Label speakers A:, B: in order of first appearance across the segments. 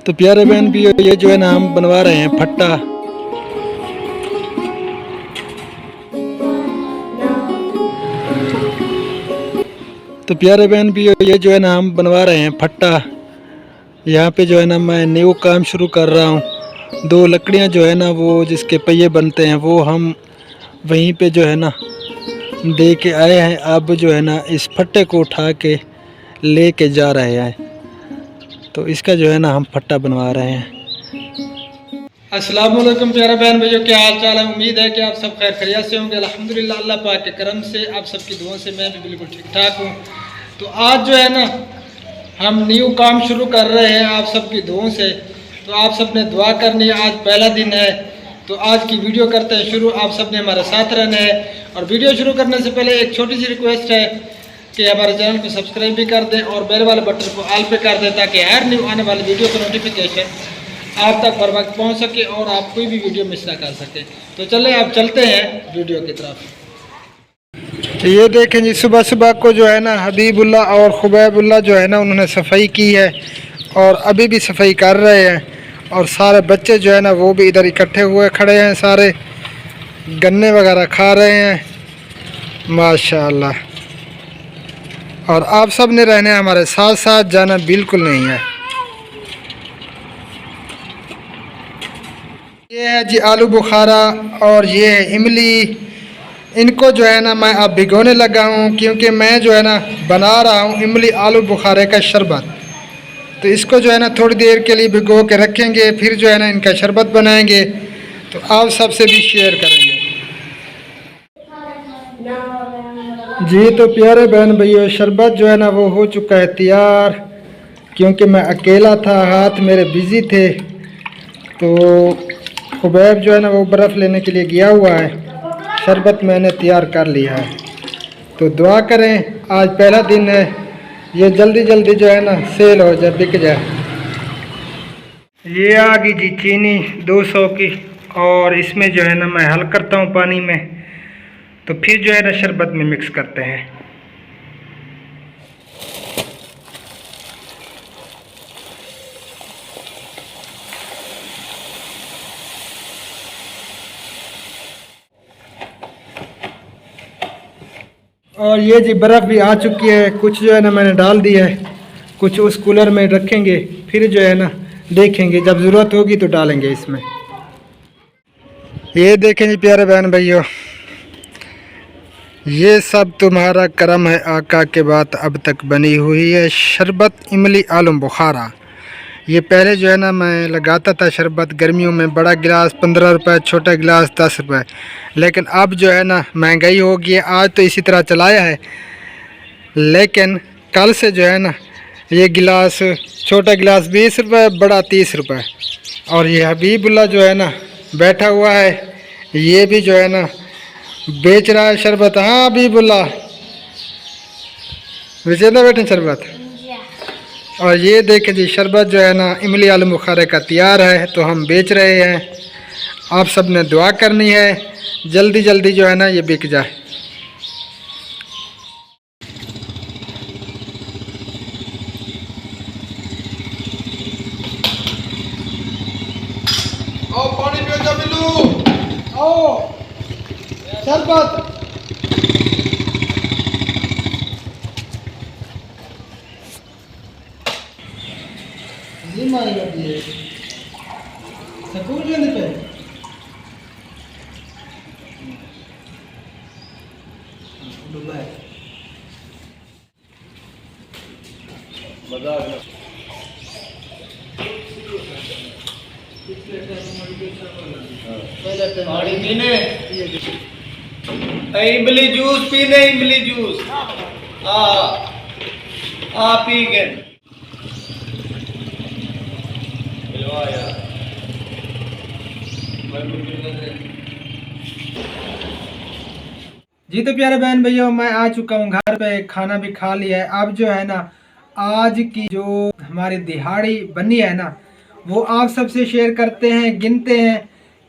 A: तो प्यारे बहन भी ये जो है ना हम बनवा रहे हैं फट्टा। तो प्यारे बहन भी ये जो है ना हम बनवा रहे हैं फट्टा। यहाँ पे जो है ना मैं न्यू काम शुरू कर रहा हूँ। 2 लकड़ियाँ जो है ना वो जिसके पहिए बनते हैं वो हम वहीं पे जो है ना दे के आए हैं। अब जो है ना इस फट्टे को उठा के ले के जा रहे हैं। तो इसका जो है ना हम फट्टा बनवा रहे हैं। अस्सलाम वालेकुम प्यारे बहन भाइयों, क्या हाल चाल है। उम्मीद है कि आप सब खैर खैरियत से होंगे। अल्हम्दुलिल्लाह अल्लाह पाक के करम से आप सबकी दुआओं से मैं भी बिल्कुल ठीक ठाक हूँ। तो आज जो है ना हम न्यू काम शुरू कर रहे हैं आप सबकी दुआओं से। तो आप सब ने दुआ करनी है। आज पहला दिन है तो आज की वीडियो करते हैं शुरू। आप सब ने हमारे साथ रहना है। और वीडियो शुरू करने से पहले एक छोटी सी रिक्वेस्ट है कि हमारे चैनल को सब्सक्राइब भी कर दें और बेल वाले बटन को ऑल पे कर दें ताकि हर न्यू आने वाली वीडियो का नोटिफिकेशन आप तक बर वक्त पहुँच सके और आप कोई भी वीडियो मिस ना कर सके। तो चले आप चलते हैं वीडियो की तरफ। तो ये देखें जी, सुबह सुबह को जो है ना हबीबुल्ला और खुबैबुल्ला जो है ना उन्होंने सफाई की है और अभी भी सफाई कर रहे हैं। और सारे बच्चे जो है ना वो भी इधर इकट्ठे हुए खड़े हैं, सारे गन्ने वगैरह खा रहे हैं माशाअल्लाह। और आप सब ने रहने हमारे साथ साथ, जाना बिल्कुल नहीं है। ये है जी आलू बुखारा और ये है इमली। इनको जो है ना मैं अब भिगोने लगा हूँ क्योंकि मैं जो है ना बना रहा हूँ इमली आलू बुखारे का शरबत। तो इसको जो है ना थोड़ी देर के लिए भिगो के रखेंगे, फिर जो है ना इनका शरबत बनाएंगे। तो आप सबसे भी शेयर करेंगे जी। तो प्यारे बहन भैया शरबत जो है ना वो हो चुका है तैयार, क्योंकि मैं अकेला था, हाथ मेरे बिज़ी थे। तो खुबैब जो है ना वो बर्फ़ लेने के लिए गया हुआ है। शरबत मैंने तैयार कर लिया है। तो दुआ करें, आज पहला दिन है, ये जल्दी जल्दी जो है ना सेल हो जाए, बिक जाए। ये आ गई जी चीनी 200 की और इसमें जो है ना मैं हल करता हूँ पानी में। तो फिर जो है ना शरबत में मिक्स करते हैं। और ये जी बर्फ़ भी आ चुकी है, कुछ जो है ना मैंने डाल दी है, कुछ उस कूलर में रखेंगे, फिर जो है ना देखेंगे, जब ज़रूरत होगी तो डालेंगे इसमें। ये देखें जी प्यारे बहन भाइयों, ये सब तुम्हारा करम है आका के बाद अब तक बनी हुई है शरबत इमली आलू बुखारा। ये पहले जो है ना मैं लगाता था शरबत गर्मियों में, बड़ा गिलास 15 रुपये, छोटा गिलास 10 रुपये। लेकिन अब जो है ना महंगाई हो गई है। आज तो इसी तरह चलाया है, लेकिन कल से जो है ना ये गिलास, छोटा गिलास 20 रुपये, बड़ा 30 रुपये। और ये हबीबुल्ला जो है ना बैठा हुआ है, ये भी जो है ना बेच रहा है शरबत। हाँ हबीबुल्ला, बेचेंदा बैठे शरबत। और ये देखें जी शरबत जो है ना इमली आलू बुखारे का तैयार है, तो हम बेच रहे हैं। आप सब ने दुआ करनी है, जल्दी जल्दी जो है ना ये बिक जाए। आओ पानी पियो जा मिलू, आओ शरबत। जी मारेगा ये सकून लेने पे दुबई मजा आ गया। पानी पीने, इमली जूस पीने, इमली जूस। हाँ पी गए। जी तो प्यारे बहन भैया मैं आ चुका हूँ घर पे, खाना भी खा लिया है। अब जो है ना आज की जो हमारी दिहाड़ी बनी है ना वो आप सबसे शेयर करते हैं, गिनते हैं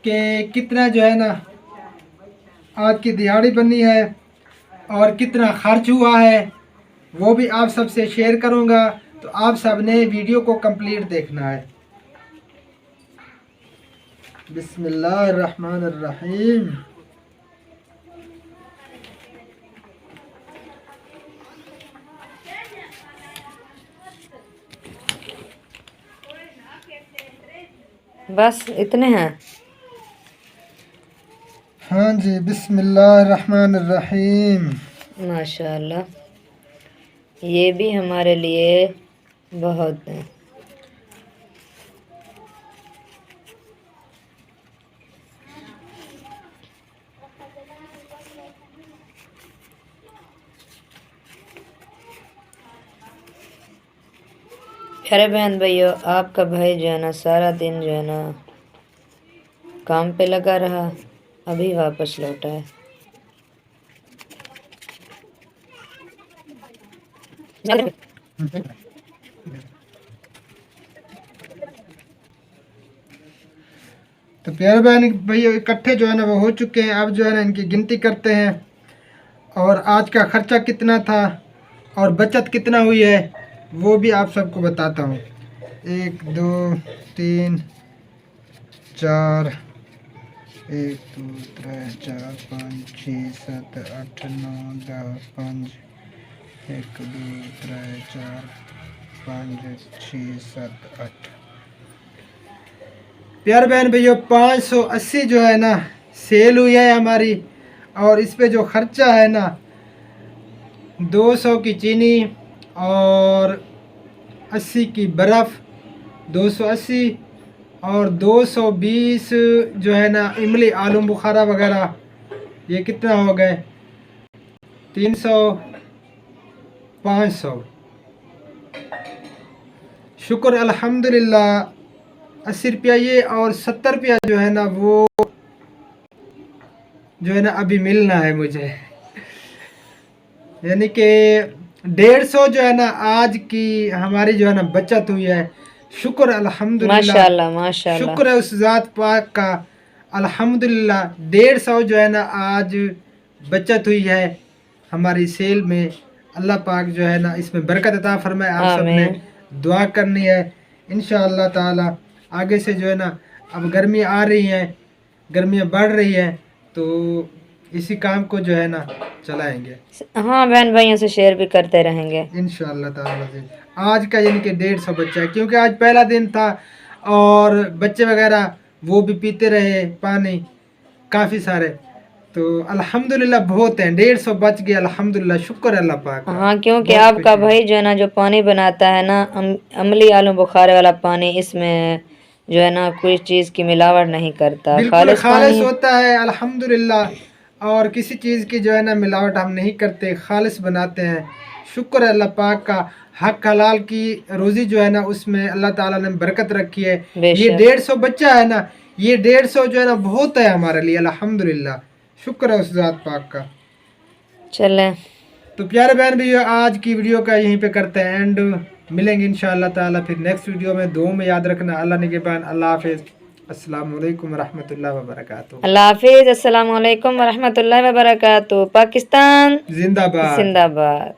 A: कि कितना जो है ना आज की दिहाड़ी बनी है और कितना खर्च हुआ है, वो भी आप सबसे शेयर करूँगा। तो आप सब ने वीडियो को कंप्लीट देखना है। बिस्मिल्लाहिर्रहमानिर्रहीम।
B: बस इतने हैं।
A: हाँ जी, बिस्मिल्लाहिर्रहमानिर्रहीम।
B: माशाल्लाह, ये भी हमारे लिए बहुत है। प्यारे बहन भाइयों, आपका भाई जो है ना सारा दिन जो है ना काम पे लगा रहा, अभी वापस लौटा है।
A: तो प्यारे बहन भैया इकट्ठे जो है ना वो हो चुके हैं। अब जो है ना इनकी गिनती करते हैं और आज का खर्चा कितना था और बचत कितना हुई है वो भी आप सबको बताता हूँ। 1 2 3 4 1 2 3 4 5 6 7 8 9 10 5 1 2 3 4 5 6 7 8। प्यार बहन भैया 580 जो है ना सेल हुई है हमारी। और इस पे जो खर्चा है ना 200 की चीनी और 80 की बर्फ़, 280 और 220 जो है ना इमली आलू बुखारा वगैरह, ये कितना हो गए 300 500। शुक्र अल्हम्दुलिल्लाह। 80 रुपया ये और 70 रुपया जो है ना वो जो है ना अभी मिलना है मुझे, यानी कि 150 जो है ना आज की हमारी जो है ना बचत हुई है। शुक्र अल्हम्दुलिल्लाह,
B: माशाल्लाह माशाल्लाह।
A: शुक्र है उस ज़ात पाक का अल्हम्दुलिल्लाह। 150 जो है ना आज बचत हुई है हमारी सेल में। अल्लाह पाक जो है ना इसमें बरकत अता फरमाए। आप सब ने
B: आमीन।
A: दुआ करनी है इंशाअल्लाह ताला। आगे से जो है ना अब गर्मी आ रही हैं, गर्मियाँ बढ़ रही हैं, तो इसी काम को जो है ना चलाएंगे
B: हाँ, बहन भाइयों से शेयर भी करते रहेंगे
A: इंशाअल्लाह ताला से। आज का यानी कि 150 बच्चा है क्योंकि आज पहला दिन था और बच्चे वगैरह वो भी पीते रहे पानी काफ़ी सारे। तो अल्हम्दुलिल्लाह बहुत हैं, 150 बच गए अल्हम्दुलिल्लाह। शुक्र है अल्लाह पाक का।
B: हाँ, क्योंकि
A: बहुत
B: आपका
A: खुशी है।
B: भाई जो है ना जो पानी बनाता है ना अमली आलू बुखारे वाला पानी, इसमें जो है ना कोई चीज़ की मिलावट नहीं करता,
A: बिल्कुल
B: खालिश
A: खालिश
B: पानी।
A: होता है अल्हम्दुलिल्लाह। और किसी चीज़ की जो है ना मिलावट हम नहीं करते, खालिश बनाते हैं। शुक्र है अल्लाह पाक का। हक हलाल की रोज़ी जो है ना उसमें अल्लाह ताला ने बरकत रखी है। ये
B: बेशक।
A: 150 बच्चा है ना, ये 150 जो है ना बहुत है हमारे लिए अल्हम्दुलिल्लाह। शुक्र है उस ज़ात पाक का।
B: चलें,
A: तो प्यारे बहन भैया आज की वीडियो का यहीं पे करते हैं एंड। मिलेंगे इंशाअल्लाह ताला फिर नेक्स्ट वीडियो में। दुआ में याद रखना। अल्लाह निगहबान। अल्लाह हाफिज़। अस्सलाम वालेकुम रहमतुल्लाहि व बरकातुहू।
B: अल्लाह हाफिज़। अस्सलाम वालेकुम वरहमतुल्लाहि वबरकातुहू। पाकिस्तान
A: जिंदाबाद।
B: जिंदाबाद।